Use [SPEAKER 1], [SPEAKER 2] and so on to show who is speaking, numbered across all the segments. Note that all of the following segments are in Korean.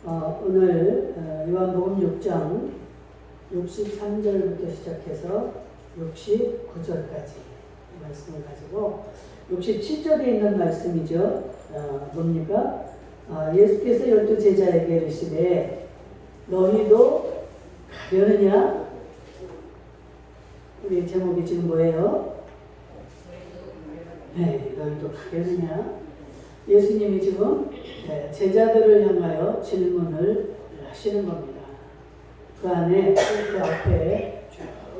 [SPEAKER 1] 오늘 요한복음 6장 63절부터 시작해서 69절까지 말씀을 가지고 67절에 있는 말씀이죠. 뭡니까? 예수께서 12제자에게 이르시되 너희도 가려느냐? 우리 제목이 지금 뭐예요? 네, 너희도 가려느냐? 예수님이 지금 제자들을 향하여 질문을 하시는 겁니다. 그 안에 그 앞에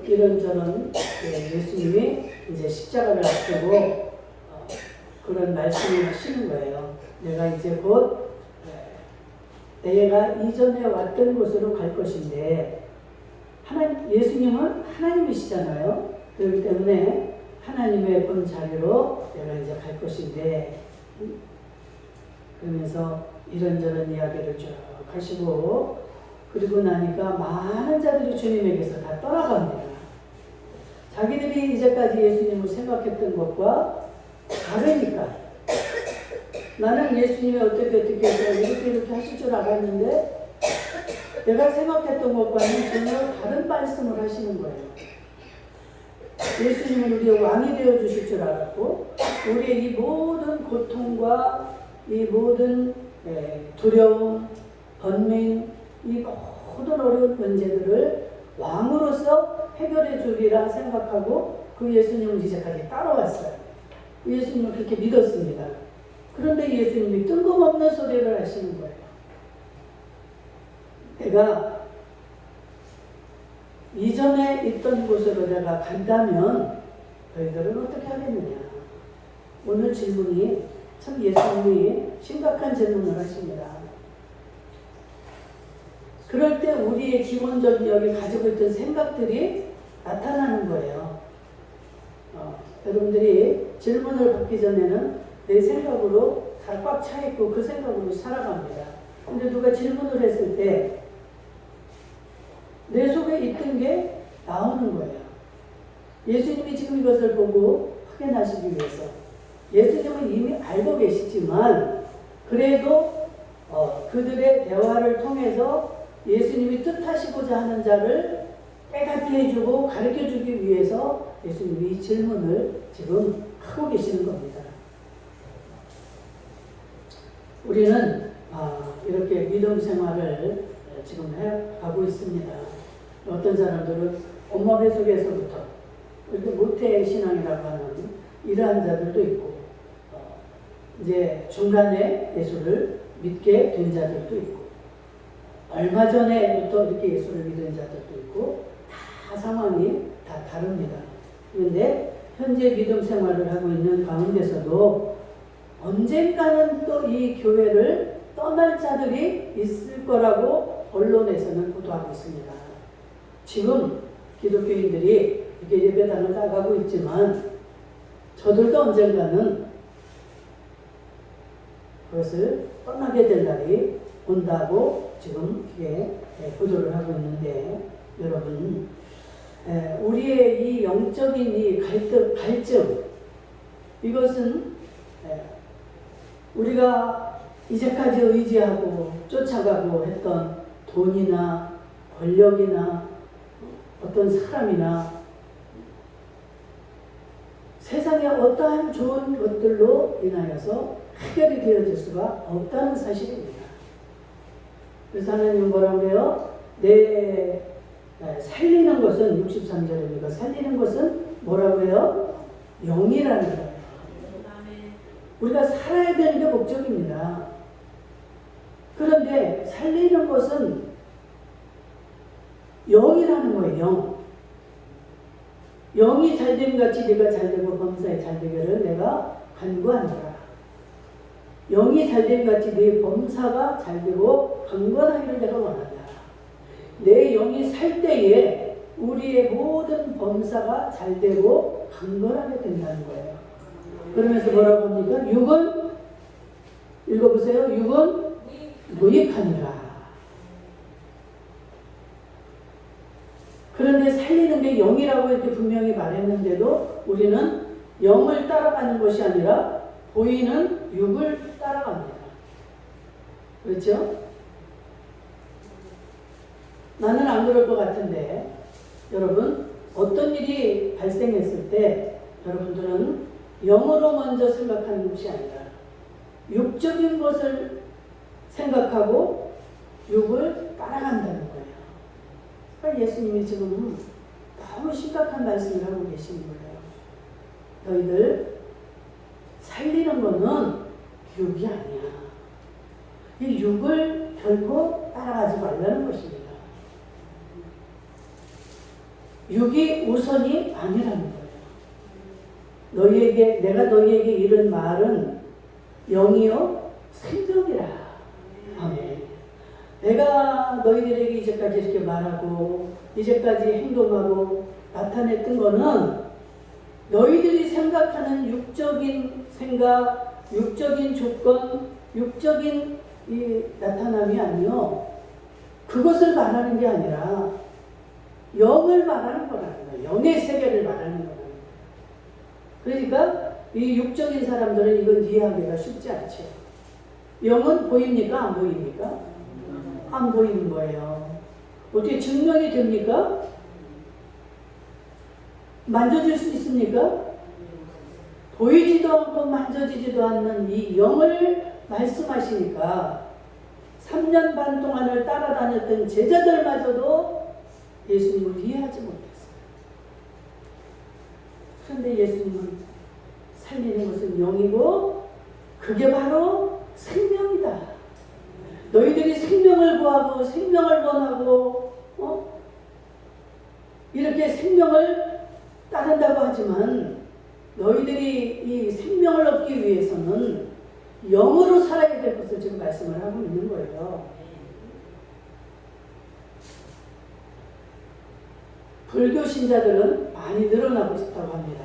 [SPEAKER 1] 이런저런 예수님이 이제 십자가를 앞두고 그런 말씀을 하시는 거예요. 내가 이제 곧 내가 이전에 왔던 곳으로 갈 것인데 예수님은 하나님이시잖아요. 그렇기 때문에 하나님의 본 자리로 내가 이제 갈 것인데 그러면서 이런저런 이야기를 쭉 하시고 그리고 나니까 많은 자들이 주님에게서 다 떠나갑니다. 자기들이 이제까지 예수님을 생각했던 것과 다르니까 나는 예수님이 어떻게 해서 이렇게 하실 줄 알았는데 내가 생각했던 것과는 전혀 다른 말씀을 하시는 거예요. 예수님은 우리의 왕이 되어 주실 줄 알았고 우리의 이 모든 고통과 이 모든 두려움, 번민, 이 모든 어려운 문제들을 왕으로서 해결해 주리라 생각하고 그 예수님을 이제까지 따라왔어요. 예수님을 그렇게 믿었습니다. 그런데 예수님이 뜬금없는 소리를 하시는 거예요. 내가 이전에 있던 곳으로 내가 간다면 너희들은 어떻게 하겠느냐? 오늘 질문이 참 예수님이 심각한 질문을 하십니다. 그럴 때 우리의 기본적인 여기 가지고 있던 생각들이 나타나는 거예요. 여러분들이 질문을 받기 전에는 내 생각으로 다 꽉 차 있고 그 생각으로 살아갑니다. 근데 누가 질문을 했을 때 내 속에 있던 게 나오는 거예요. 예수님이 지금 이것을 보고 확인하시기 위해서 예수님은 이미 알고 계시지만 그래도 그들의 대화를 통해서 예수님이 뜻하시고자 하는 자를 빼닫게 해주고 가르쳐주기 위해서 예수님이 이 질문을 지금 하고 계시는 겁니다. 우리는 이렇게 믿음 생활을 지금 해가고 있습니다. 어떤 사람들은 엄마 뱃속에서부터 이렇게 모태 신앙이라고 하는 이러한 자들도 있고 이제 중간에 예수를 믿게 된 자들도 있고 얼마 전에부터 이렇게 예수를 믿은 자들도 있고 다 상황이 다 다릅니다. 그런데 현재 믿음 생활을 하고 있는 가운데서도 언젠가는 또 이 교회를 떠날 자들이 있을 거라고 언론에서는 보도하고 있습니다. 지금 기독교인들이 이렇게 예배당을 나가고 있지만 저들도 언젠가는 그것을 떠나게 될 날이 온다고 지금 이게 보도를 하고 있는데 여러분 우리의 이 영적인 이 갈증 이것은 우리가 이제까지 의지하고 쫓아가고 했던 돈이나 권력이나 어떤 사람이나 세상의 어떠한 좋은 것들로 인하여서 해결이 되어질 수가 없다는 사실입니다. 그래서 하나님은 뭐라고 해요? 살리는 것은 63절입니다. 살리는 것은 뭐라고 해요? 영이라는 거예요. 우리가 살아야 되는 게 목적입니다. 그런데 살리는 것은 영이라는 거예요. 영이 잘됨 같이 네가 잘되고 범사에 잘되기를 내가 간구하노라. 영이 잘됨 같이 네 범사가 잘되고 강건하기를 내가 원한다. 내 영이 살 때에 우리의 모든 범사가 잘되고 강건하게 된다는 거예요. 그러면서 뭐라고 합니까? 육은 읽어보세요. 육은 무익하니라. 그런데 살리는 게 영이라고 이렇게 분명히 말했는데도 우리는 영을 따라가는 것이 아니라 보이는 육을 따라갑니다. 그렇죠? 나는 안 그럴 것 같은데 여러분 어떤 일이 발생했을 때 여러분들은 영으로 먼저 생각하는 것이 아니라 육적인 것을 생각하고 육을 따라간다는 거예요. 그러니까 예수님이 지금 너무 심각한 말씀을 하고 계시는 거예요. 너희들 살리는 거는 육이 아니야. 이 육을 결코 따라가지 말라는 것입니다. 육이 우선이 아니라는 거예요. 내가 너희에게 이런 말은 영이요 생명이라. 아멘. 내가 너희들에게 이제까지 이렇게 말하고 이제까지 행동하고 나타냈던 거는 너희들이 생각하는 육적인 생각, 육적인 조건, 육적인 이 나타남이 아니요. 그것을 말하는 게 아니라 영을 말하는 거라는 거예요. 영의 세계를 말하는 거라는 거예요. 그러니까 이 육적인 사람들은 이건 이해하기가 쉽지 않죠. 영은 보입니까? 안 보입니까? 안 보이는 거예요. 어떻게 증명이 됩니까? 만져질 수 있습니까? 보이지도 않고 만져지지도 않는 이 영을 말씀하시니까 3년 반 동안을 따라다녔던 제자들마저도 예수님을 이해하지 못했어요. 그런데 예수님은 살리는 것은 영이고 그게 바로 생명이다. 너희들이 생명을 구하고 생명을 원하고 이렇게 생명을 따른다고 하지만 너희들이 이 생명을 얻기 위해서는 영으로 살아야 될 것을 지금 말씀을 하고 있는 거예요. 불교 신자들은 많이 늘어나고 싶다고 합니다.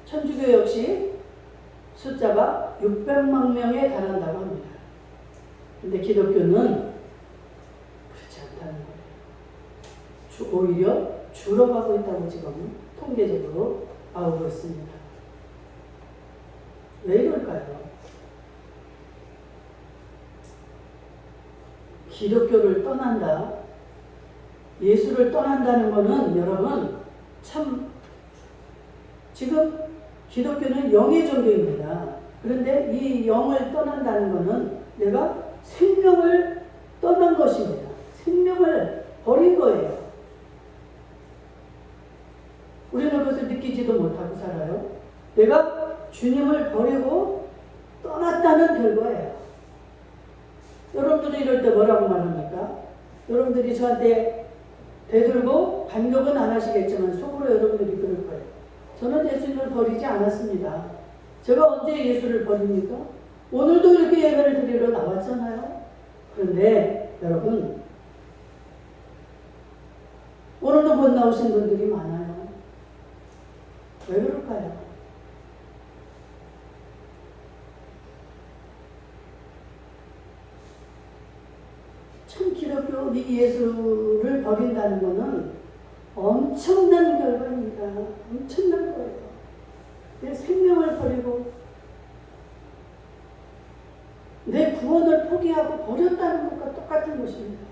[SPEAKER 1] 천주교 역시 숫자가 600만 명에 달한다고 합니다. 근데 기독교는 그렇지 않다는 거예요. 오히려 줄어가고 있다고 지금 통계적으로 나오고 있습니다. 왜 이럴까요? 기독교를 떠난다, 예수를 떠난다는 것은 여러분 참 지금 기독교는 영의 종교입니다. 그런데 이 영을 떠난다는 것은 내가 생명을 떠난 것입니다. 생명을 버린 거예요. 우리는 그것을 느끼지도 못하고 살아요. 내가 주님을 버리고 떠났다는 결과예요. 여러분들은 이럴 때 뭐라고 말합니까? 여러분들이 저한테 대들고 반격은 안 하시겠지만 속으로 여러분들이 그럴 거예요. 저는 예수님을 버리지 않았습니다. 제가 언제 예수를 버립니까? 오늘도 이렇게 예배를 드리러 나왔잖아요. 그런데 여러분 오늘도 못 나오신 분들이 많아요. 왜 그럴까요? 참 기독교 이 예수를 버린다는 것은 엄청난 결과입니다. 엄청난 거예요. 내 생명을 버리고 내 구원을 포기하고 버렸다는 것과 똑같은 것입니다.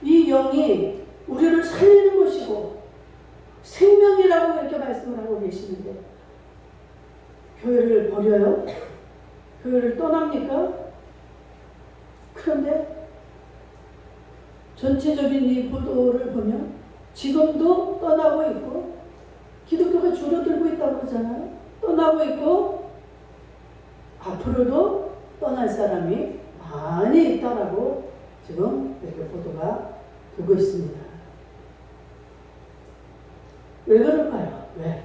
[SPEAKER 1] 이 영이 우리를 살리는 것이고 생명이라고 이렇게 말씀을 하고 계시는데 교회를 버려요? 교회를 떠납니까? 그런데 전체적인 이 보도를 보면 지금도 떠나고 있고 기독교가 줄어들고 있다고 그러잖아요. 떠나고 있고 앞으로도 떠날 사람이 많이 있다라고 지금 이렇게 보도가 되고 있습니다. 왜 그럴까요? 왜?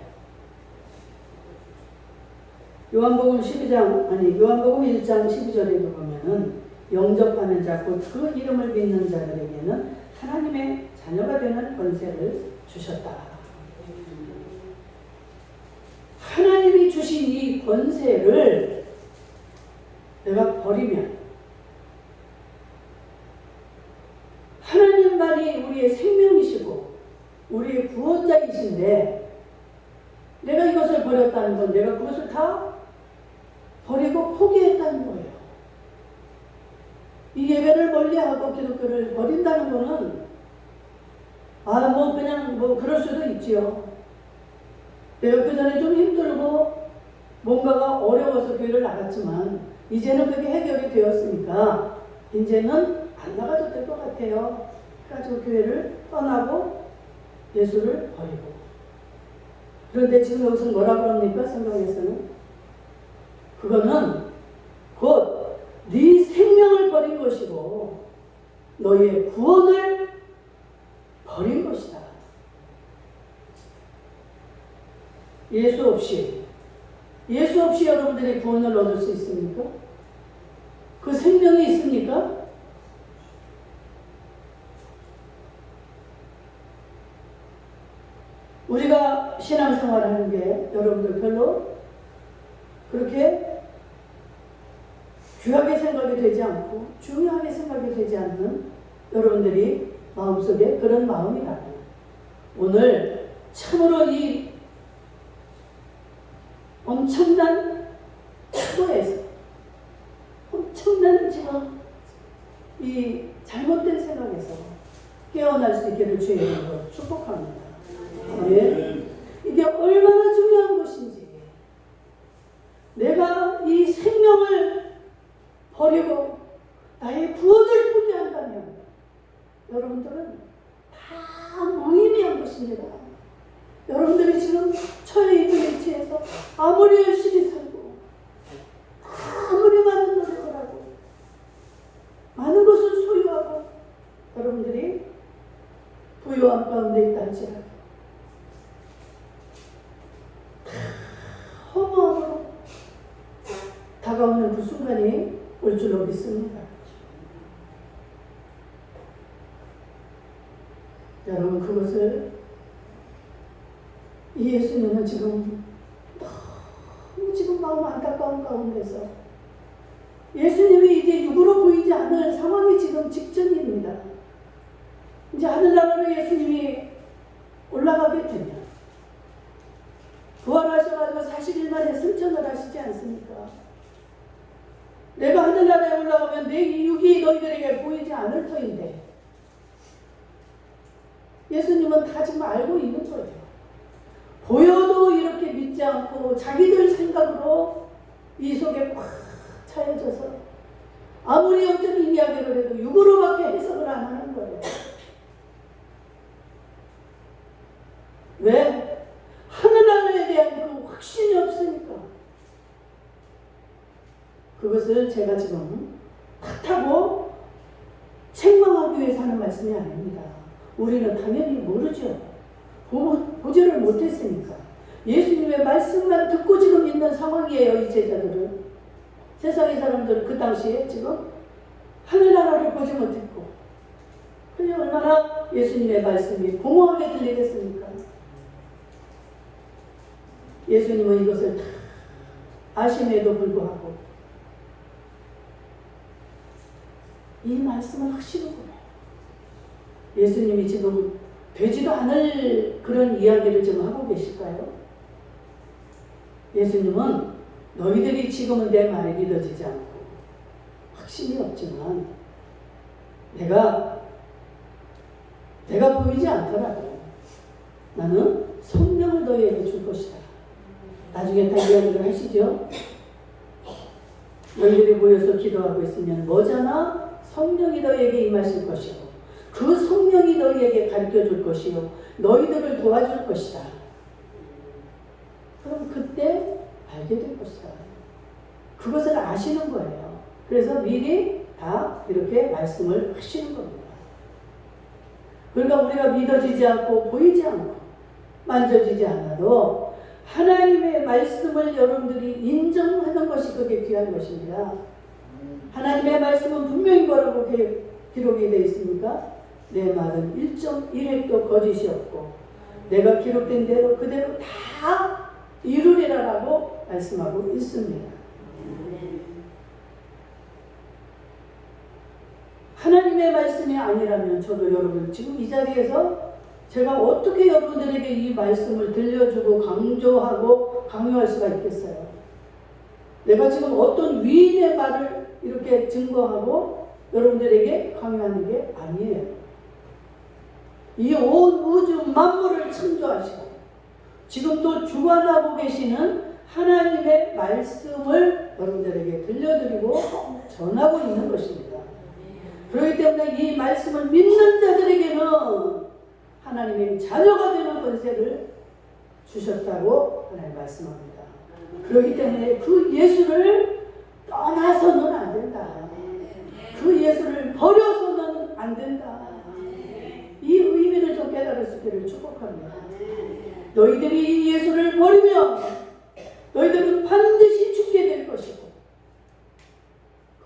[SPEAKER 1] 요한복음 1장 12절에도 보면은 영접하는 자, 곧 그 이름을 믿는 자들에게는 하나님의 자녀가 되는 권세를 주셨다. 하나님이 주신 이 권세를 내가 버리면 하나님만이 우리의 생명이시고 우리의 구원자이신데 내가 이것을 버렸다는 건 내가 그것을 다 버리고 포기했다는 거예요. 이 예배를 멀리하고 기독교를 버린다는 거는 그냥 그럴 수도 있지요. 내가 그 전에 좀 힘들고 뭔가가 어려워서 교회를 나갔지만 이제는 그게 해결이 되었으니까 이제는 안 나가도 될 것 같아요. 그래가지고 교회를 떠나고 예수를 버리고. 그런데 지금 여기서 뭐라 그럽니까? 성경에서는 그거는 곧 네 생명을 버린 것이고 너의 구원을 버린 것이다. 예수 없이 여러분들이 구원을 얻을 수 있습니까? 그 생명이 있습니까? 우리가 신앙생활하는 게 여러분들 별로 그렇게 귀하게 생각이 되지 않고 중요하게 생각이 되지 않는 여러분들이 마음속에 그런 마음이라면 오늘 참으로 이 엄청난 차도에서 엄청난 지금 이 잘못된 생각에서 깨어날 수 있기를 주의 이름으로 축복합니다. 아멘. 이게 얼마나 중요한 것인지 내가 이 생명을 버리고 나의 구원을 포기한다면 여러분들은 다 무의미한 것입니다. 여러분들이 지금 처해 있는 위치에서 아무리 열심히 살고 아무리 많은 노력을 하고 많은 것을 소유하고 여러분들이 부유함 가운데 있다 할지라도 허무함으로 다가오는 그 순간이 올 줄로 믿습니다. 여러분 그것을 이 예수님은 지금 너무 지금 마음 안타까운 가운데서 예수님이 이제 육으로 보이지 않을 상황이 지금 직전입니다. 이제 하늘나라로 예수님이 올라가게 되면 부활하셔가지고 40일 만에 승천을 하시지 않습니까? 내가 하늘나라에 올라가면 내 육이 너희들에게 보이지 않을 터인데 예수님은 다 지금 알고 있는 거예요. 보여도 이렇게 믿지 않고 자기들 생각으로 이 속에 꽉 차여져서 아무리 영적인 이야기를 해도 육으로밖에 해석을 안 하는 거예요. 왜? 하늘나라에 대한 그 확신이 없으니까. 그것을 제가 지금 탓하고 책망하기 위해서 하는 말씀이 아닙니다. 우리는 당연히 모르죠. 보지를 못했으니까. 예수님의 말씀만 듣고 지금 있는 상황이에요. 이 제자들은. 세상의 사람들은 그 당시에 지금 하늘나라를 보지 못했고 그게 얼마나 예수님의 말씀이 공허하게 들리겠습니까? 예수님은 이것을 다 아심에도 불구하고 이 말씀을 하시는 거예요. 예수님이 지금 되지도 않을 그런 이야기를 지금 하고 계실까요? 예수님은 너희들이 지금은 내 말이 믿어지지 않고 확신이 없지만 내가 보이지 않더라도 나는 성령을 너희에게 줄 것이다. 나중에 다 이야기를 하시죠. 너희들이 모여서 기도하고 있으면 머지않아 성령이 너희에게 임하실 것이고 그 성령이 너희에게 가르쳐 줄 것이요 너희들을 도와줄 것이다. 그럼 그때 알게 될 것이다. 그것을 아시는 거예요. 그래서 미리 다 이렇게 말씀을 하시는 겁니다. 그러니까 우리가 믿어지지 않고 보이지 않고 만져지지 않아도 하나님의 말씀을 여러분들이 인정하는 것이 그게 귀한 것입니다. 하나님의 말씀은 분명히 뭐라고 기록이 되어 있습니까? 내 말은 1.1획도 거짓이 없고 내가 기록된 대로 그대로 다 이루리라라고 말씀하고 있습니다. 하나님의 말씀이 아니라면 저도 여러분 지금 이 자리에서 제가 어떻게 여러분들에게 이 말씀을 들려주고 강조하고 강요할 수가 있겠어요? 내가 지금 어떤 위인의 말을 이렇게 증거하고 여러분들에게 강요하는 게 아니에요. 이 온 우주 만물을 창조하시고 지금도 주관하고 계시는 하나님의 말씀을 여러분들에게 들려드리고 전하고 있는 것입니다. 그렇기 때문에 이 말씀을 믿는 자들에게는 하나님의 자녀가 되는 권세를 주셨다고 하나님 말씀합니다. 그렇기 때문에 그 예수를 떠나서는 안 된다. 그 예수를 버려서는 안 된다. 이 의미를 좀 깨달을 수 있기를 축복합니다. 너희들이 이 예수를 버리면 너희들은 반드시 죽게 될 것이고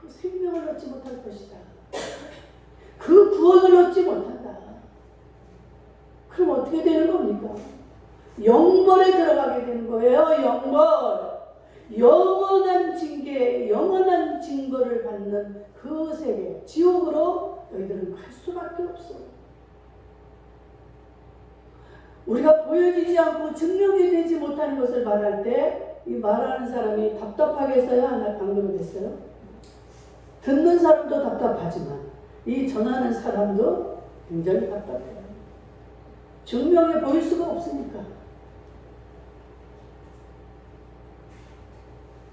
[SPEAKER 1] 그 생명을 얻지 못할 것이다. 그 구원을 얻지 못한다. 그럼 어떻게 되는 겁니까? 영벌에 들어가게 되는 거예요. 영벌. 영원한 징계, 영원한 징벌을 받는 그 세계, 지옥으로 너희들은 갈 수밖에 없어. 우리가 보여지지 않고 증명이 되지 못하는 것을 말할 때 이 말하는 사람이 답답하겠어요? 안 그러겠어요? 듣는 사람도 답답하지만 이 전하는 사람도 굉장히 답답해요. 증명해 보일 수가 없으니까.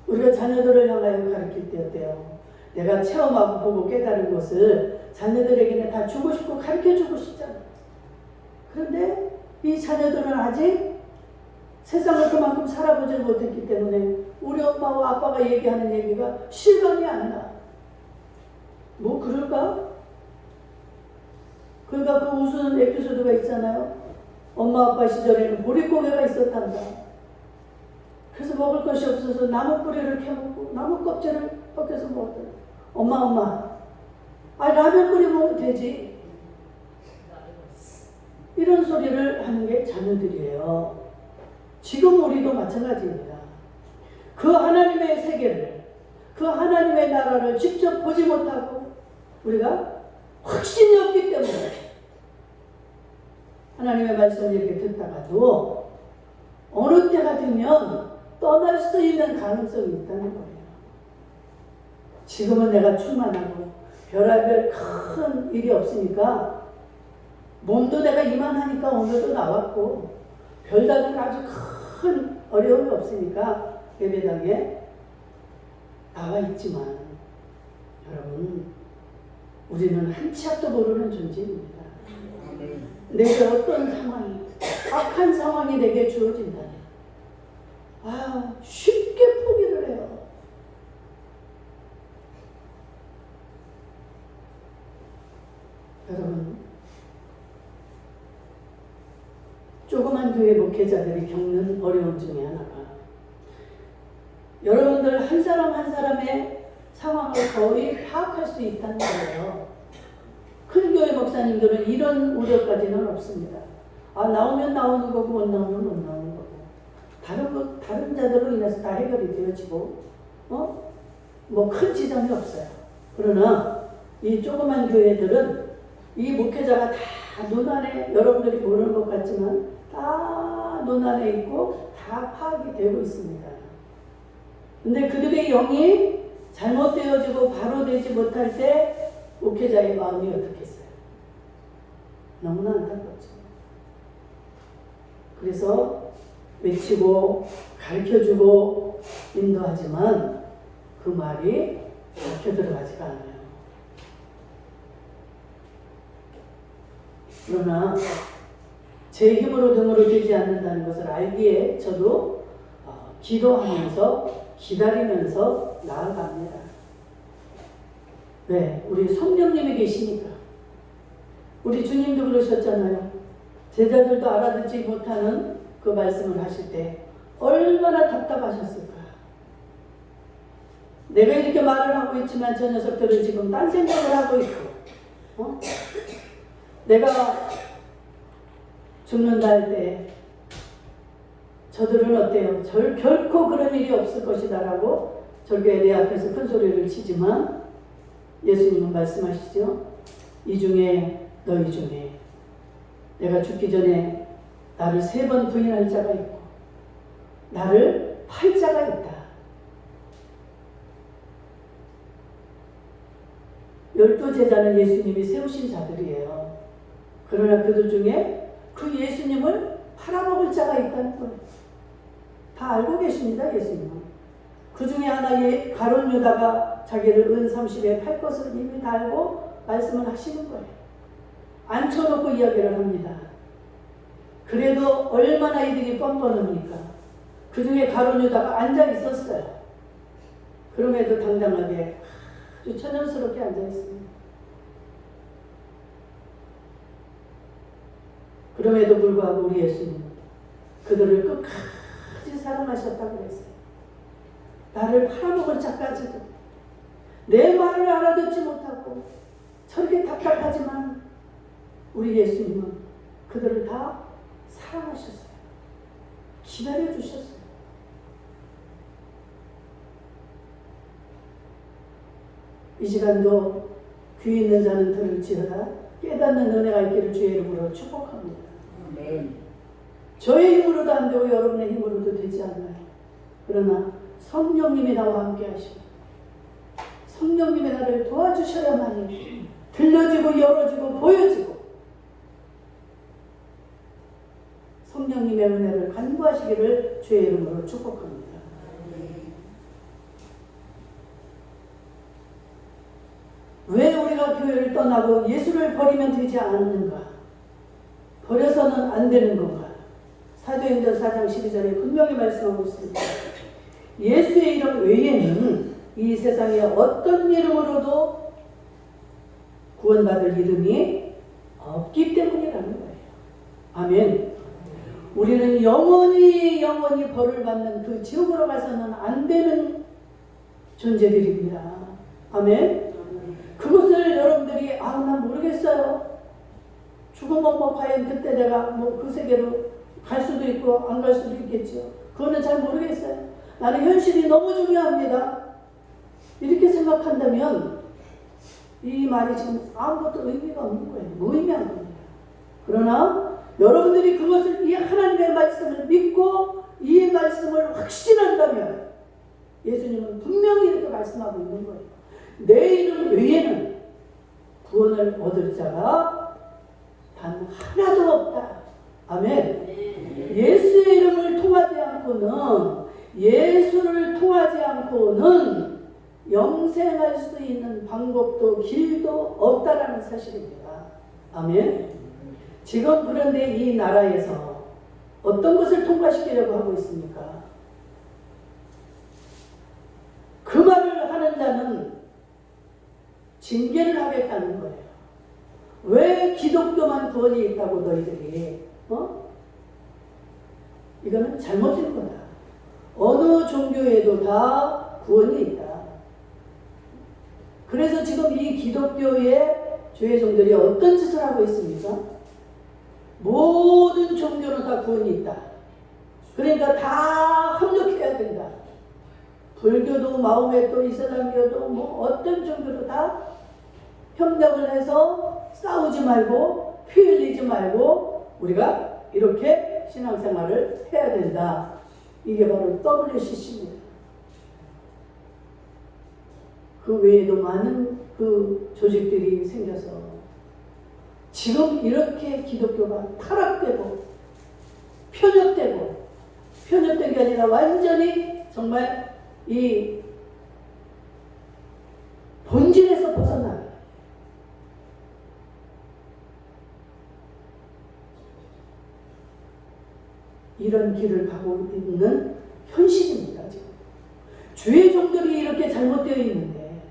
[SPEAKER 1] 우리가 자녀들을 향하여 가르칠 때 어때요? 내가 체험하고 보고 깨달은 것을 자녀들에게는 다 주고 싶고 가르쳐주고 싶잖아. 그런데 이 자녀들은 아직 세상을 그만큼 살아보지 못했기 때문에 우리 엄마와 아빠가 얘기하는 얘기가 실감이 안 나. 뭐 그럴까? 그러니까 그 웃은 에피소드가 있잖아요. 엄마 아빠 시절에는 보릿고개가 있었단다. 그래서 먹을 것이 없어서 나무 뿌리를 캐먹고 나무 껍질을 벗겨서 먹었더라. 엄마 라면 끓여 먹으면 되지. 이런 소리를 하는 게 자녀들이에요. 지금 우리도 마찬가지입니다. 그 하나님의 세계를, 그 하나님의 나라를 직접 보지 못하고 우리가 확신이 없기 때문에 하나님의 말씀을 이렇게 듣다가도 어느 때가 되면 떠날 수 있는 가능성이 있다는 거예요. 지금은 내가 충만하고 별의별 큰 일이 없으니까 몸도 내가 이만하니까 오늘도 나왔고 별다른 아주 큰 어려움이 없으니까 예배당에 나와 있지만 여러분 우리는 한 치 앞도 모르는 존재입니다. 내게 어떤 상황이 악한 상황이 내게 주어진다면 쉽게 포기를 해요. 여러분 조그만 교회 목회자들이 겪는 어려움 중에 하나가 여러분들 한 사람 한 사람의 상황을 거의 파악할 수 있다는 거예요. 큰 교회 목사님들은 이런 우려까지는 없습니다. 나오면 나오는 거고 못 나오면 못 나오는 거고 다른 자들로 인해서 다 해결이 되어지고 뭐 큰 지장이 없어요. 그러나 이 조그만 교회들은 이 목회자가 다 눈안에 여러분들이 모르는 것 같지만 다 눈안에 있고 다 파악이 되고 있습니다. 근데 그들의 영이 잘못되어지고 바로 되지 못할 때 목회자의 마음이 어떻겠어요? 너무나 안타깝죠. 그래서 외치고 가르쳐주고 인도하지만 그 말이 먹혀 들어가지가 않아요. 그러나 제 힘으로 등으로 되지 않는다는 것을 알기에 저도 기도하면서 기다리면서 나아갑니다. 왜? 우리 성령님이 계시니까. 우리 주님도 그러셨잖아요. 제자들도 알아듣지 못하는 그 말씀을 하실 때 얼마나 답답하셨을까. 내가 이렇게 말을 하고 있지만 저 녀석들은 지금 딴 생각을 하고 있고 내가 죽는다 할 때 저들은 어때요? 결코 그런 일이 없을 것이다 라고 절교에 내 앞에서 큰 소리를 치지만 예수님은 말씀하시죠. 이 중에 너희 중에 내가 죽기 전에 나를 3번 부인할 자가 있고 나를 팔 자가 있다. 12 제자는 예수님이 세우신 자들이에요. 그러나 그들 중에 그 예수님을 팔아먹을 자가 있다는 거예요. 다 알고 계십니다, 예수님은. 그 중에 하나의 가룟 유다가 자기를 은 30에 팔 것을 이미 다 알고 말씀을 하시는 거예요. 앉혀놓고 이야기를 합니다. 그래도 얼마나 이들이 뻔뻔합니까? 그 중에 가룟 유다가 앉아 있었어요. 그럼에도 당당하게 아주 천연스럽게 앉아 있습니다. 그럼에도 불구하고 우리 예수님은 그들을 끝까지 사랑하셨다고 했어요. 나를 팔아먹을 자까지도 내 말을 알아듣지 못하고 저렇게 답답하지만 우리 예수님은 그들을 다 사랑하셨어요. 기다려주셨어요. 이 시간도 귀 있는 자는 들을지어다 깨닫는 은혜가 있기를 주의 이름으로 축복합니다. 아멘. 저의 힘으로도 안 되고 여러분의 힘으로도 되지 않아요. 그러나 성령님이 나와 함께 하시고 성령님이 나를 도와주셔야만이 들려지고 열어지고 보여지고 성령님의 은혜를 간구하시기를 주의 이름으로 축복합니다. 왜 우리가 교회를 떠나고 예수를 버리면 되지 않는가? 버려서는 안 되는 건가? 사도행전 4장 12절에 분명히 말씀하고 있습니다. 예수의 이름 외에는 이 세상에 어떤 이름으로도 구원받을 이름이 없기 때문이라는 거예요. 아멘. 우리는 영원히 벌을 받는 그 지옥으로 가서는 안 되는 존재들입니다. 아멘. 그것을 여러분들이 난 모르겠어요. 죽으면 과연 그때 내가 그 세계로 갈 수도 있고 안 갈 수도 있겠죠. 그거는 잘 모르겠어요. 나는 현실이 너무 중요합니다. 이렇게 생각한다면 이 말이 지금 아무것도 의미가 없는 거예요. 무의미한 겁니다. 그러나 여러분들이 그것을 이 하나님의 말씀을 믿고 이 말씀을 확신한다면 예수님은 분명히 이렇게 말씀하고 있는 거예요. 내 이름 외에는 구원을 얻을 자가 단 하나도 없다. 아멘. 예수의 이름을 통하지 않고는 예수를 통하지 않고는 영생할 수 있는 방법도 길도 없다라는 사실입니다. 아멘. 지금 그런데 이 나라에서 어떤 것을 통과시키려고 하고 있습니까? 그 말을 하는 자는 징계를 하겠다는 거예요. 왜 기독교만 구원이 있다고 너희들이 이거는 잘못된 거다. 어느 종교에도 다 구원이 있다. 그래서 지금 이 기독교의 주의종들이 어떤 짓을 하고 있습니까? 모든 종교는 다 구원이 있다. 그러니까 다 합력해야 된다. 불교도 마호메도 이슬람교도 어떤 종교도 다 협력을 해서 싸우지 말고 피 흘리지 말고 우리가 이렇게 신앙생활을 해야 된다. 이게 바로 WCC입니다. 그 외에도 많은 그 조직들이 생겨서 지금 이렇게 기독교가 타락되고 편협된 게 아니라 완전히 정말 이 본질에서 벗어나 이런 길을 가고 있는 현실입니다. 지금 주의 종들이 이렇게 잘못되어 있는데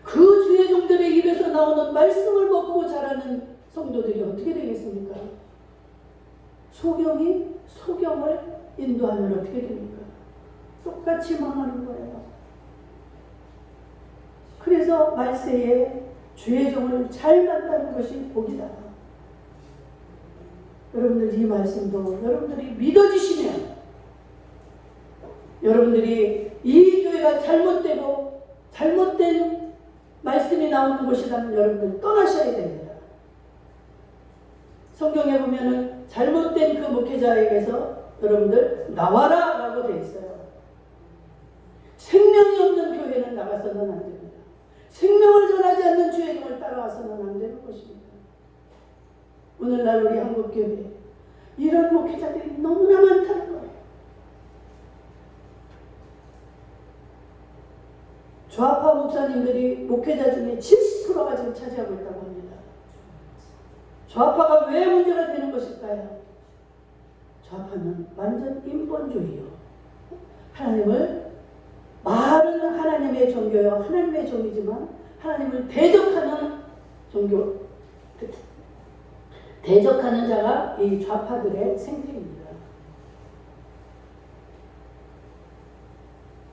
[SPEAKER 1] 그 주의 종들의 입에서 나오는 말씀을 먹고 자라는 성도들이 어떻게 되겠습니까? 소경을 인도하면 어떻게 됩니까? 똑같이 망하는 거예요. 그래서 말세에 주의 종을 잘 만나는 것이 복이다. 여러분들 이 말씀도 여러분들이 믿어지시면 여러분들이 이 교회가 잘못되고 잘못된 말씀이 나오는 곳이라면 여러분들 떠나셔야 됩니다. 성경에 보면은 잘못된 그 목회자에게서 여러분들 나와라 라고 되어 있어요. 생명이 없는 교회는 나가서는 안 됩니다. 생명을 전하지 않는 주의 이름을 따라와서는 안 되는 것입니다. 오늘날 우리 한국교회 이런 목회자들이 너무나 많다는 거예요. 좌파 목사님들이 목회자 중에 70%가 지금 차지하고 있다고 합니다. 좌파가 왜 문제가 되는 것일까요? 좌파는 완전 인본주의요. 하나님을, 말은 하나님의 종교요, 하나님의 종이지만 하나님을 대적하는 종교, 대적하는 자가 이 좌파들의 생태입니다.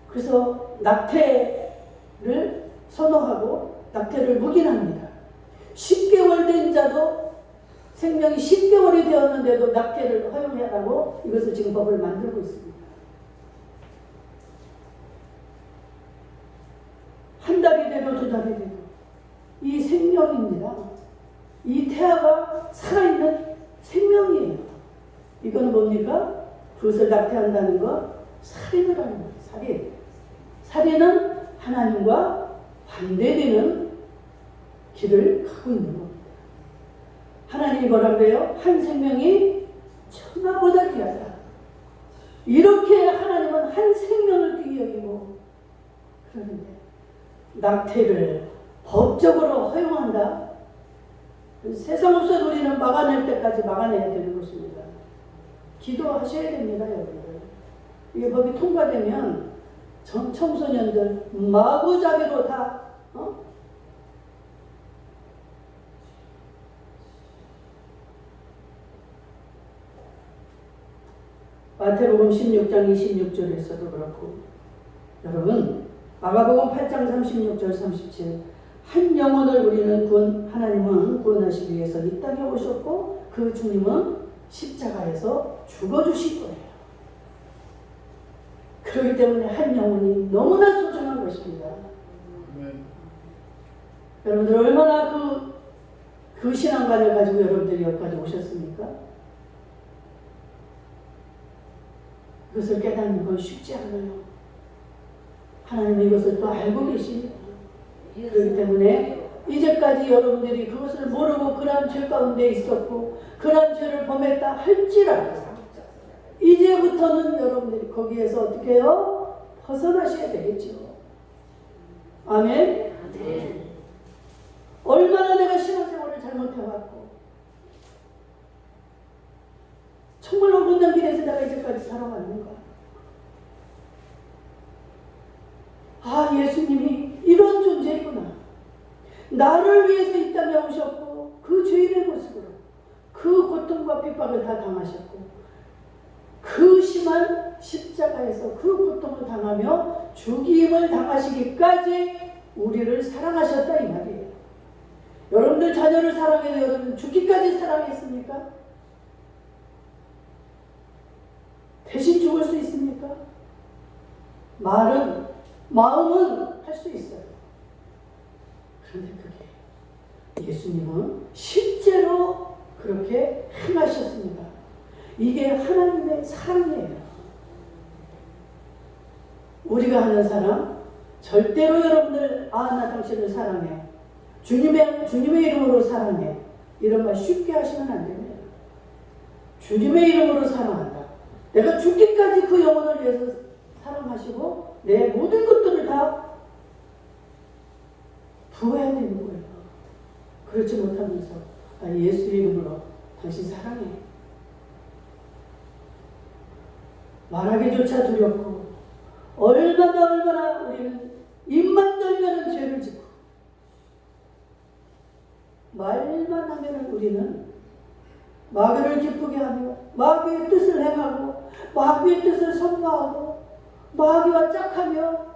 [SPEAKER 1] 그래서 낙태를 선호하고 낙태를 묵인합니다. 10개월 된 자도 생명이 10개월이 되었는데도 낙태를 허용해라고 이것을 지금 법을 만들고 있습니다. 한 달이 되고 두 달이 되고 이 생명입니다. 이 태아가 살아있는 생명이에요. 이건 뭡니까? 그것을 낙태한다는 것, 살인을 하는 거예요. 살인. 살인은 하나님과 반대되는 길을 가고 있는 겁니다. 하나님이 뭐라 그래요? 한 생명이 천하보다 귀하다. 이렇게 하나님은 한 생명을 귀히 여기고 그러는데 낙태를 법적으로 허용한다? 세상 없어 우리는 막아낼 때까지 막아내야 되는 것입니다. 기도하셔야 됩니다, 여러분들. 이 법이 통과되면 청소년들 마구잡이로 다 마태복음 16장 26절에서도 그렇고 여러분 마가복음 8장 36절 37 한 영혼을 우리는 하나님은 구원하시기 위해서 이 땅에 오셨고 그 주님은 십자가에서 죽어주실 거예요. 그렇기 때문에 한 영혼이 너무나 소중한 것입니다. 여러분들 얼마나 그 신앙관을 가지고 여러분들이 여기까지 오셨습니까? 그것을 깨닫는 건 쉽지 않아요. 하나님은 이것을 또 알고 계십니다. 그렇기 때문에 이제까지 여러분들이 그것을 모르고 그러한 죄 가운데 있었고 그러한 죄를 범했다 할지라도 이제부터는 여러분들이 거기에서 어떻게 해요? 벗어나셔야 되겠죠. 아멘? 네. 얼마나 내가 신앙생활을 잘못해왔고 정말 어긋난 길에서 내가 이제까지 살아왔는가? 아, 예수님이 이런 존재이구나. 나를 위해서 이 땅에 오셨고 그 죄인의 모습으로 그 고통과 핍박을 다 당하셨고 그 심한 십자가에서 그 고통을 당하며 죽임을 당하시기까지 우리를 사랑하셨다 이 말이에요. 여러분들 자녀를 사랑해도 여러분 죽기까지 사랑했습니까? 대신 죽을 수 있습니까? 마음은 할 수 있어요. 그런데 그게 예수님은 실제로 그렇게 행하셨습니다. 이게 하나님의 사랑이에요. 우리가 하는 사랑 절대로 여러분들 나 당신을 사랑해. 주님의 이름으로 사랑해. 이런 말 쉽게 하시면 안 됩니다. 주님의 이름으로 사랑한다. 내가 죽기까지 그 영혼을 위해서 사랑하시고 내 모든 것들을 다 부어야 되는 거예요. 그렇지 못하면서 예수의 이름으로 당신 사랑해. 말하기조차 두렵고 얼마나 우리는 입만 열면 죄를 짓고 말만 하면 우리는 마귀를 기쁘게 하며 마귀의 뜻을 행하고 마귀의 뜻을 선포하고 마귀와 짝하며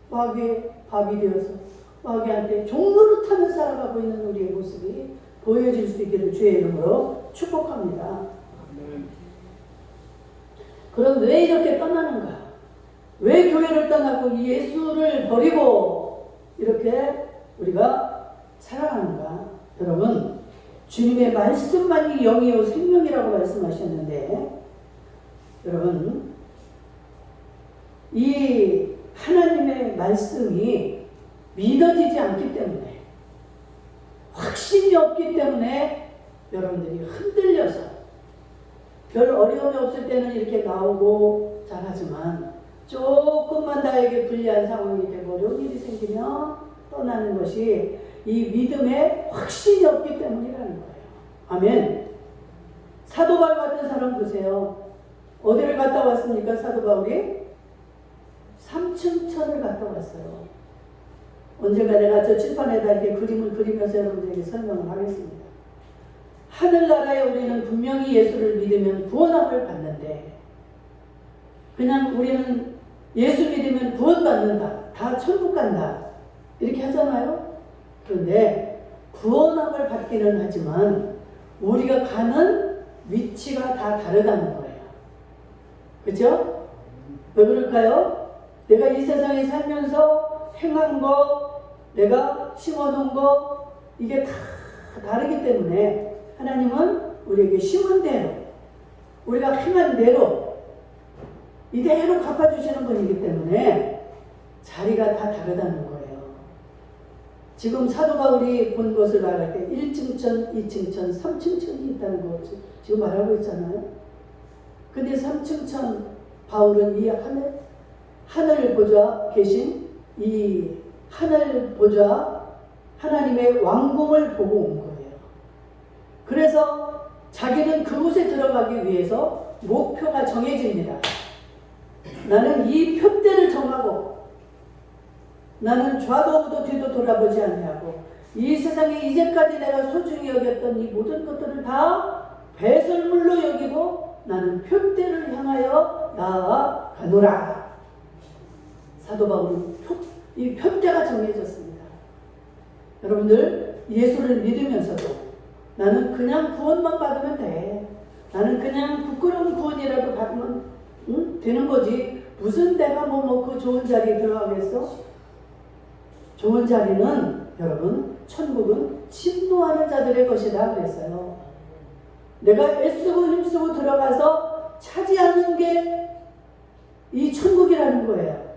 [SPEAKER 1] 마귀의 밥이 되어서 마귀한테 종노릇하며 살아가고 있는 우리의 모습이 보여질 수 있기를 주의 이름으로 축복합니다. 그럼 왜 이렇게 떠나는가? 왜 교회를 떠나고 예수를 버리고 이렇게 우리가 살아가는가? 여러분 주님의 말씀만이 영이요 생명이라고 말씀하셨는데 여러분 이 하나님의 말씀이 믿어지지 않기 때문에, 확신이 없기 때문에 여러분들이 흔들려서 별 어려움이 없을 때는 이렇게 나오고 잘하지만 조금만 나에게 불리한 상황이 되고 어려운 일이 생기면 떠나는 것이 이 믿음에 확신이 없기 때문이라는 거예요. 아멘. 사도 바울 같은 사람 보세요. 어디를 갔다 왔습니까? 사도 바울이 삼층천을 갔다 왔어요. 언젠가 내가 저 칠판에다 이렇게 그림을 그리면서 여러분들에게 설명을 하겠습니다. 하늘나라에 우리는 분명히 예수를 믿으면 구원함을 받는데, 그냥 우리는 예수 믿으면 구원받는다, 다 천국 간다, 이렇게 하잖아요. 그런데 구원함을 받기는 하지만 우리가 가는 위치가 다 다르다는 거예요. 그렇죠? 왜 그럴까요? 내가 이 세상에 살면서 행한 거, 내가 심어놓은 거, 이게 다 다르기 때문에 하나님은 우리에게 심은 대로, 우리가 행한 대로 이대로 갚아주시는 분이기 때문에 자리가 다 다르다는 거예요. 지금 사도 바울이 본 것을 말할 때 1층천, 2층천, 3층천이 있다는 거 지금 말하고 있잖아요. 근데 3층천 바울은 이 하늘 보좌 계신 이 하늘 보좌 하나님의 왕궁을 보고 온 거예요. 그래서 자기는 그곳에 들어가기 위해서 목표가 정해집니다. 나는 이 표대를 정하고 나는 좌도 뒤도 돌아보지 아니하고 이 세상에 이제까지 내가 소중히 여겼던 이 모든 것들을 다 배설물로 여기고 나는 표대를 향하여 나아가노라. 사도 바울은 이 표대가 정해졌습니다. 여러분들 예수를 믿으면서도 나는 그냥 구원만 받으면 돼. 나는 그냥 부끄러운 구원이라도 받으면 되는 거지. 무슨 내가 그 좋은 자리에 들어가겠어? 좋은 자리는 여러분 천국은 침노하는 자들의 것이다 그랬어요. 내가 애쓰고 힘쓰고 들어가서 차지하는 게 이 천국이라는 거예요.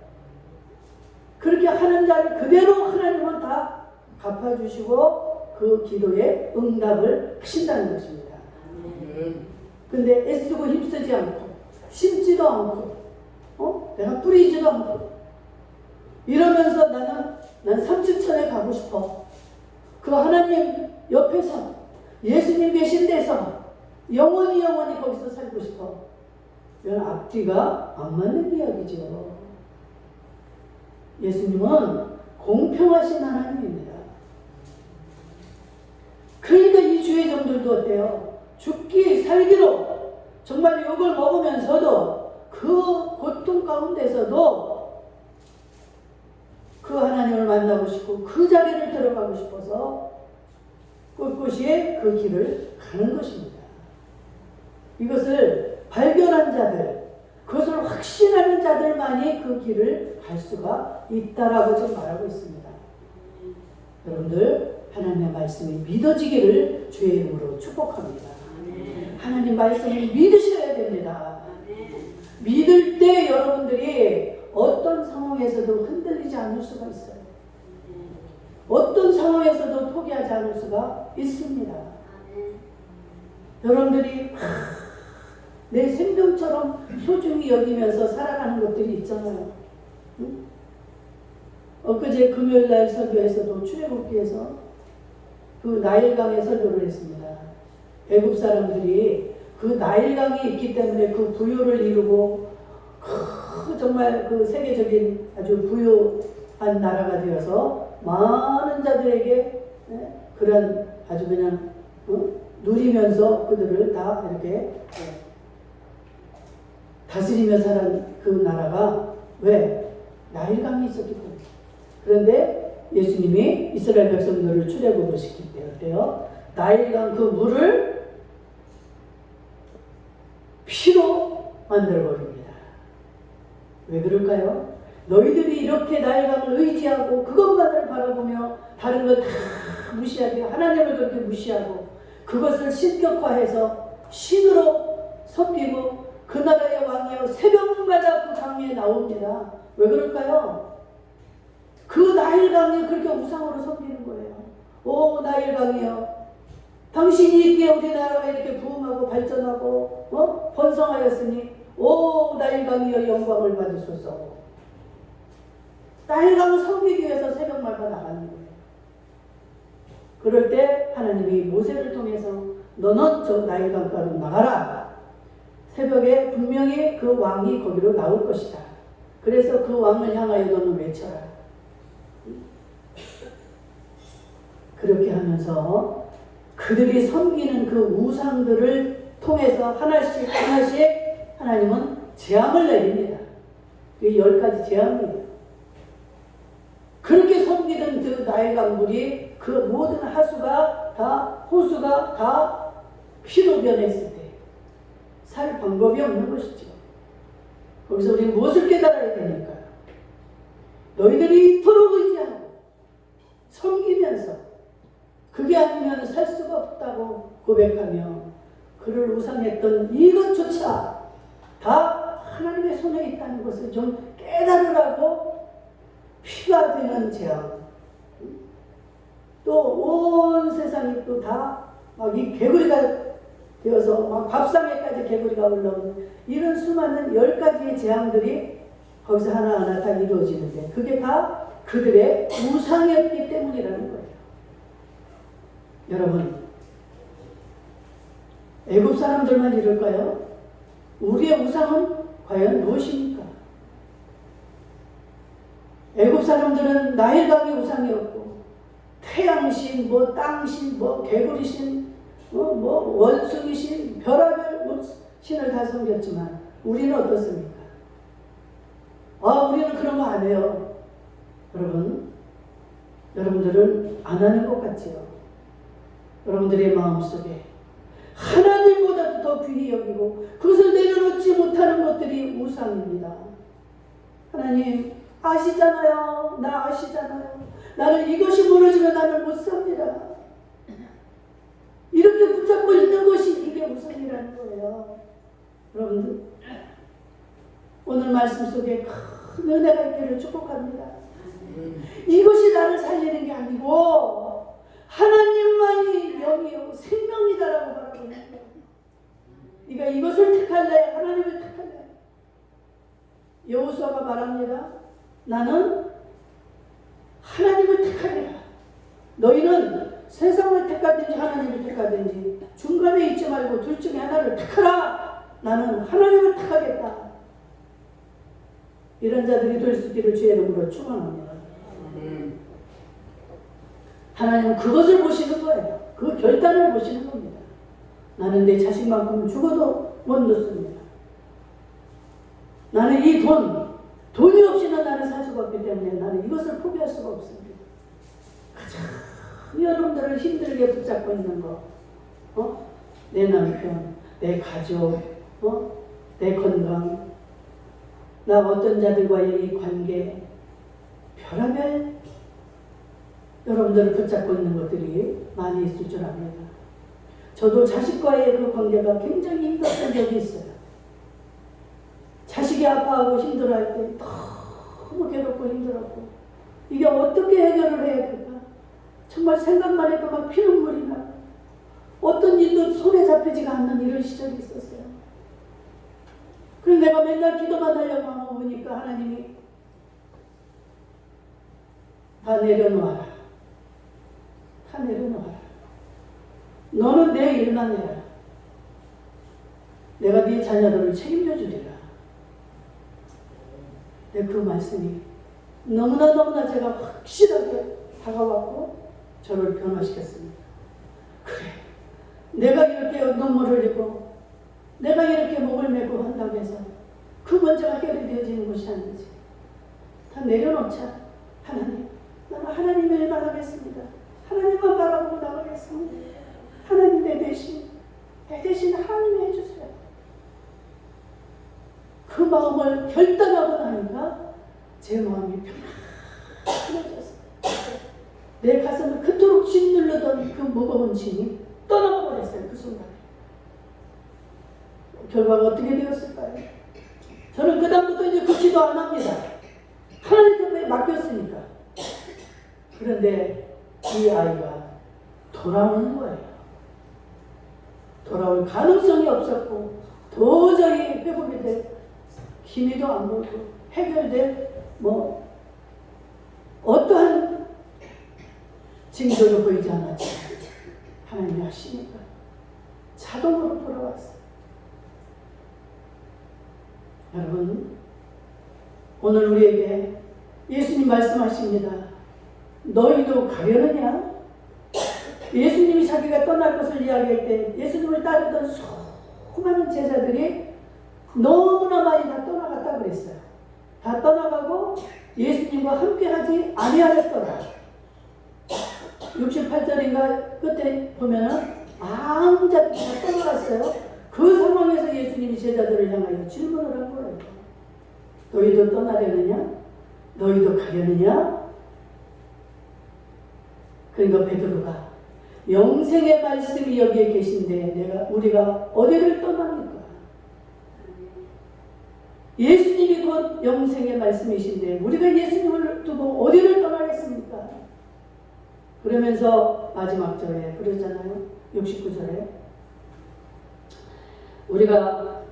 [SPEAKER 1] 그렇게 하는 자를 그대로 하나님은 다 갚아주시고 그 기도에 응답을 하신다는 것입니다. 근데 애쓰고 힘쓰지 않고 심지도 않고 내가 뿌리지도 않고 이러면서 난 삼층천에 가고 싶어. 그 하나님 옆에서 예수님 계신 데서 영원히 거기서 살고 싶어. 이건 앞뒤가 안 맞는 이야기죠. 예수님은 공평하신 하나님입니다. 그러니까 이 주의 종들도 어때요? 죽기 살기로 정말 욕을 먹으면서도 그 고통 가운데서도 그 하나님을 만나고 싶고 그 자리를 들어가고 싶어서 꿋꿋이 그 길을 가는 것입니다. 이것을 발견한 자들, 그것을 확신하는 자들만이 그 길을 갈 수가 있다라고 지금 말하고 있습니다. 여러분들 하나님의 말씀이 믿어지기를 주의 이름으로 축복합니다. 하나님 말씀을 믿으셔야 됩니다. 믿을 때 여러분들이 어떤 상황에서도 흔들리지 않을 수가 있어요. 어떤 상황에서도 포기하지 않을 수가 있습니다. 여러분들이 내 생명처럼 소중히 여기면서 살아가는 것들이 있잖아요. 응? 엊그제 금요일날 설교에서도 출애굽기에서 그 나일강에 설교를 했습니다. 애굽 사람들이 그 나일강이 있기 때문에 그 부요를 이루고 정말 그 세계적인 아주 부유한 나라가 되어서 많은 자들에게 그런 아주 그냥 누리면서 그들을 다 이렇게 다스리며 살은 그 나라가 왜? 나일강이 있었기 때문에. 그런데 예수님이 이스라엘 백성들을 출애굽을 시킬 때 어때요? 나일강 그 물을 피로 만들어버립니다. 왜 그럴까요? 너희들이 이렇게 나일강을 의지하고 그것만을 바라보며 다른 걸 다 무시하게 하나님을 그렇게 무시하고 그것을 신격화해서 신으로 섬기고 그 나라의 왕이여 새벽마다 그 강에 나옵니다. 왜 그럴까요? 그 나일강이 그렇게 우상으로 섬기는 거예요. 오 나일강이여, 당신이 있기에 우리나라가 이렇게 부흥하고 발전하고 번성하였으니 오 나일강이여 영광을 받으소서. 나일강을 섬기기 위해서 새벽마다 나가는 거예요. 그럴 때 하나님이 모세를 통해서 너는 저 나일강가로 나가라. 새벽에 분명히 그 왕이 거기로 나올 것이다. 그래서 그 왕을 향하여 너는 외쳐라. 그렇게 하면서 그들이 섬기는 그 우상들을 통해서 하나씩 하나님은 재앙을 내립니다. 그게 10가지 재앙이에요. 그렇게 섬기던 그 나일강물이 그 모든 호수가 다 피로 변했을 때 살 방법이 없는 것이죠. 거기서 우리는 무엇을 깨달아야 됩니까? 너희들이 이토록 의지하고 섬기면서 그게 아니면 살 수가 없다고 고백하며 그를 우상했던 이것조차 다 하나님의 손에 있다는 것을 좀 깨달으라고 피가 되는 재앙, 또 온 세상이 또 다 막 이 개구리가 되어서 막 밥상에까지 개구리가 올라오는 이런 수많은 10가지의 재앙들이 거기서 하나하나 다 이루어지는데 그게 다 그들의 우상이었기 때문이라는 거예요. 여러분, 애굽 사람들만 이럴까요? 우리의 우상은 과연 무엇입니까? 애굽 사람들은 나일강이 우상이었고 태양신, 땅신, 개구리신, 원숭이신, 별하별 신을 다 섬겼지만 우리는 어떻습니까? 우리는 그런 거 안 해요. 여러분들은 안 하는 것 같지요. 여러분들의 마음속에 하나님보다도 더 귀히 여기고 그것을 내려놓지 못하는 것들이 우상입니다. 하나님 아시잖아요. 나 아시잖아요. 나는 이것이 무너지면 나는 못 삽니다. 이렇게 붙잡고 있는 것이 이게 우상이라는 거예요. 여러분들, 오늘 말씀 속에 큰 은혜가 있기를 축복합니다. 이것이 나를 살리는 게 아니고 하나님만이 명이요 생명이다라고 말하고 있는 거예요. 네가 이것을 택할래? 하나님을 택할래? 여호수아가 말합니다. 나는 하나님을 택하리라. 너희는 세상을 택하든지 하나님을 택하든지 중간에 있지 말고 둘 중에 하나를 택하라. 나는 하나님을 택하겠다. 이런 자들이 될 수 있기를 주의 이름으로 축원합니다. 하나님은 그것을 보시는 거예요. 그 결단을 보시는 겁니다. 나는 내 자식만큼 죽어도 못 놓습니다. 나는 이 돈이 없이는 나는 살 수가 없기 때문에 나는 이것을 포기할 수가 없습니다. 가장 여러분들을 힘들게 붙잡고 있는 거, 내 남편, 내 가족, 내 건강, 나 어떤 자들과의 이 관계, 별하별 여러분들을 붙잡고 있는 것들이 많이 있을 줄 압니다. 저도 자식과의 그 관계가 굉장히 힘들었던 적이 있어요. 자식이 아파하고 힘들어할 때 너무 괴롭고 힘들었고 이게 어떻게 해결을 해야 될까? 정말 생각만 해도 막 피눈물이 나고 어떤 일도 손에 잡히지가 않는 이런 시절이 있었어요. 그래서 내가 맨날 기도만 하려고 하고 보니까 하나님이 다 내려놓아라. 다 내려놓아라. 너는 내 일만 해라. 내가 네 자녀들을 책임져 주리라. 그 말씀이 너무나 제가 확실하게 다가왔고 저를 변화시켰습니다. 그래, 내가 이렇게 눈물을 흘리고 내가 이렇게 목을 메고 한다고 해서 그 문제가 해결되어지는 것이 아니지. 다 내려놓자. 하나님, 나는 하나님의 일만 하겠습니다. 하나님만 바라보고 나가겠습니다. 하나님 내 대신 하나님이 해주세요. 그 마음을 결단하고 나니까 제 마음이 편해졌어요. 내 가슴을 그토록 짓누르던 그 무거운 짐이 떠나가 버렸어요. 그 순간에. 결과가 어떻게 되었을까요? 저는 그 다음부터 이제 그 기도 안 합니다. 하나님 곁에 맡겼으니까. 그런데 이 아이가 돌아오는 거예요. 돌아올 가능성이 없었고 도저히 회복이 될 기미도 안 보이고 해결될 어떠한 징조도 보이지 않았지만 하나님이 하시니까 자동으로 돌아왔어요. 여러분, 오늘 우리에게 예수님 말씀하십니다. 너희도 가려느냐? 예수님이 자기가 떠날 것을 이야기할 때 예수님을 따르던 수많은 제자들이 너무나 많이 다 떠나갔다 그랬어요. 다 떠나가고 예수님과 함께하지 아니하였더라. 68절인가 끝에 보면은 아무 자들이 다 떠나갔어요. 그 상황에서 예수님이 제자들을 향하여 질문을 한 거예요. 너희도 떠나려느냐? 너희도 가려느냐? 그러니까 베드로가 영생의 말씀이 여기에 계신데 우리가 어디를 떠납니까? 예수님이 곧 영생의 말씀이신데 우리가 예수님을 두고 어디를 떠나겠습니까? 그러면서 마지막 절에 그러잖아요. 69절에 우리가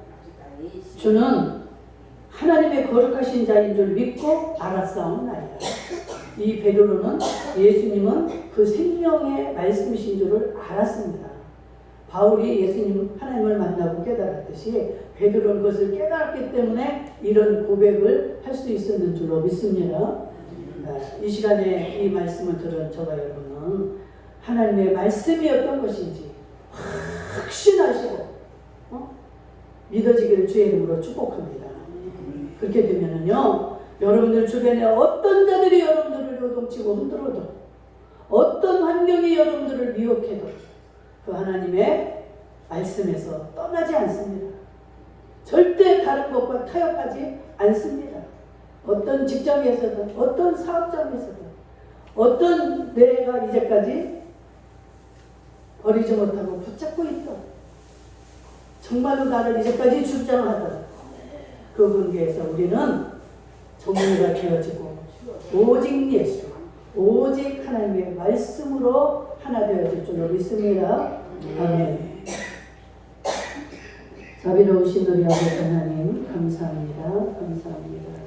[SPEAKER 1] 주는 하나님의 거룩하신 자인 줄 믿고 알았사옵나이다. 이 베드로는 예수님은 그 생명의 말씀이신 줄을 알았습니다. 바울이 예수님 하나님을 만나고 깨달았듯이 베드로는 그것을 깨달았기 때문에 이런 고백을 할 수 있었는 줄로 믿습니다. 이 시간에 이 말씀을 들은 저와 여러분은 하나님의 말씀이 어떤 것인지 확신하시고 믿어지기를 주의 이름으로 축복합니다. 그렇게 되면은요, 여러분들 주변에 어떤 자들이 여러분들을 요동치고 흔들어도, 어떤 환경이 여러분들을 미혹해도 그 하나님의 말씀에서 떠나지 않습니다. 절대 다른 것과 타협하지 않습니다. 어떤 직장에서든, 어떤 사업장에서든, 어떤 내가 이제까지 버리지 못하고 붙잡고 있던, 정말로 나를 이제까지 주장하던 그 관계에서 우리는 정리가 되어지고 오직 예수, 오직 하나님의 말씀으로 하나 되어질 줄로 믿습니다. 아멘. 자비로우신 우리 아버지 하나님 감사합니다. 감사합니다.